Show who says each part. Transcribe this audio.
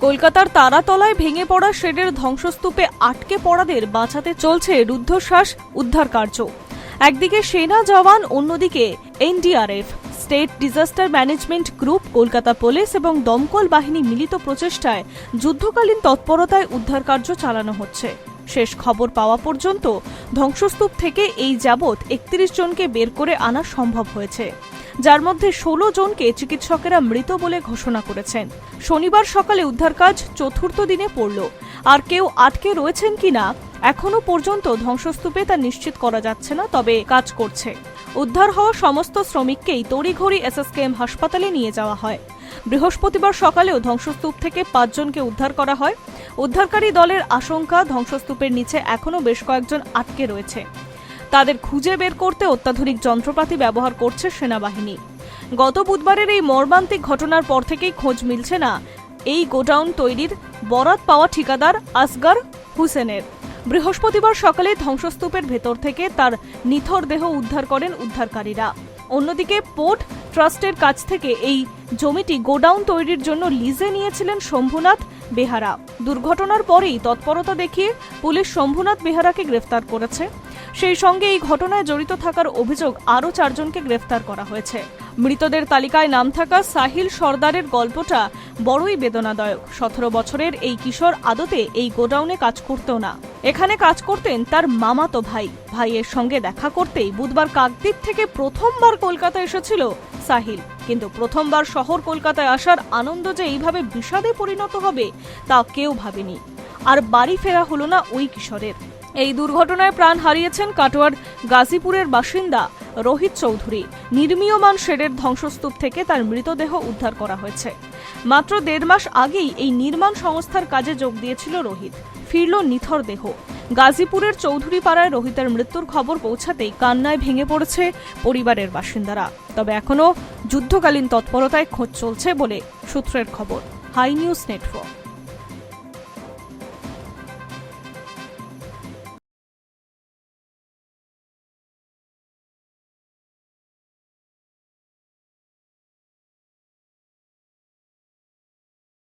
Speaker 1: কলকাতার তারাতলায় ভেঙে পড়া শেডের ধ্বংসস্তূপে আটকে পড়াদের বাঁচাতে চলছে রুদ্ধশ্বাস উদ্ধার কার্য। একদিকে সেনা জওয়ান, অন্যদিকে NDRF, state disaster management group, Kolkata police এবং দমকল বাহিনী মিলিত প্রচেষ্টায় যুদ্ধকালীন তৎপরতায় উদ্ধার কার্য চালানো হচ্ছে। শেষ খবর পাওয়া পর্যন্ত ধ্বংসস্তূপ থেকে এই যাবৎ 31 জনকে বের করে আনা সম্ভব হয়েছে, যার মধ্যে 16 জনকে চিকিৎসকেরা মৃত বলে ঘোষণা করেছেন। শনিবার সকালে উদ্ধার কাজ চতুর্থ দিনে পড়ল। আর কেউ আটকে রয়েছেন কিনা এখনো পর্যন্ত ধ্বংসস্তূপে তা নিশ্চিত করা যাচ্ছে না, তবে কাজ করছে। উদ্ধার হওয়া সমস্ত শ্রমিককেই তড়িঘড়ি এসএসকেএম হাসপাতালে নিয়ে যাওয়া হয়। বৃহস্পতিবার সকালেও ধ্বংসস্তূপ থেকে 5 জনকে উদ্ধার করা হয়। উদ্ধারকারী দলের আশঙ্কা, ধ্বংসস্তূপের নিচে এখনো বেশ কয়েকজন আটকে রয়েছে। তাদের খুঁজে বের করতে অত্যাধুনিক যন্ত্রপাতি ব্যবহার করছে সেনাবাহিনী। গত বুধবারের এই মর্মান্তিক ঘটনার পর থেকেই খোঁজ মিলছে না এই গোডাউন তৈরির বরাত পাওয়া ঠিকাদার আসগার হুসেনের। বৃহস্পতিবার সকালে ধ্বংসস্তূপের ভেতর থেকে তার নিথর দেহ উদ্ধার করেন উদ্ধারকারীরা। অন্যদিকে পোর্ট ট্রাস্টের কাছ থেকে এই জমিটি গোডাউন তৈরির জন্য লিজে নিয়েছিলেন শম্ভুনাথ বেহারা। দুর্ঘটনার পরেই তৎপরতা দেখিয়ে পুলিশ শম্ভুনাথ বেহারাকে গ্রেফতার করেছে। সেই সঙ্গে এই ঘটনায় জড়িত থাকার অভিযোগ আরও 4 জনকে গ্রেফতার করা হয়েছে। মৃতদের তালিকায় নাম থাকা সাহিল সর্দারের গল্পটা বড়ই বেদনাদায়ক। 17 বছরের এই কিশোর আদতে এই গোডাউনে কাজ করতেও না, এখানে কাজ করতেন তার মামাতো ভাই। ভাইয়ের সঙ্গে দেখা করতেই বুধবার কাকদ্বীপ থেকে প্রথমবার কলকাতা এসেছিল সাহিল। কিন্তু প্রথমবার শহর কলকাতায় আসার আনন্দ যে এইভাবে বিষাদে পরিণত হবে তা কেউ ভাবেনি। আর বাড়ি ফেরা হলো না ওই কিশোরের। এই দুর্ঘটনায় প্রাণ হারিয়েছেন কাটোয়ার গাজীপুরের বাসিন্দা রোহিত চৌধুরী। নির্মীয়মান শেডের ধ্বংসস্তূপ থেকে তার মৃতদেহ উদ্ধার করা হয়েছে। মাত্র 1.5 মাস আগেই এই নির্মাণ সংস্থার কাজে যোগ দিয়েছিল রোহিত। ফিরল নিথর দেহ। গাজীপুরের চৌধুরী পাড়ায় রোহিতের মৃত্যুর খবর পৌঁছাতেই কান্নায় ভেঙে পড়েছে পরিবারের বাসিন্দারা। তবে এখনো যুদ্ধকালীন তৎপরতায় খোঁজ চলছে বলে সূত্রের খবর। Hi news network.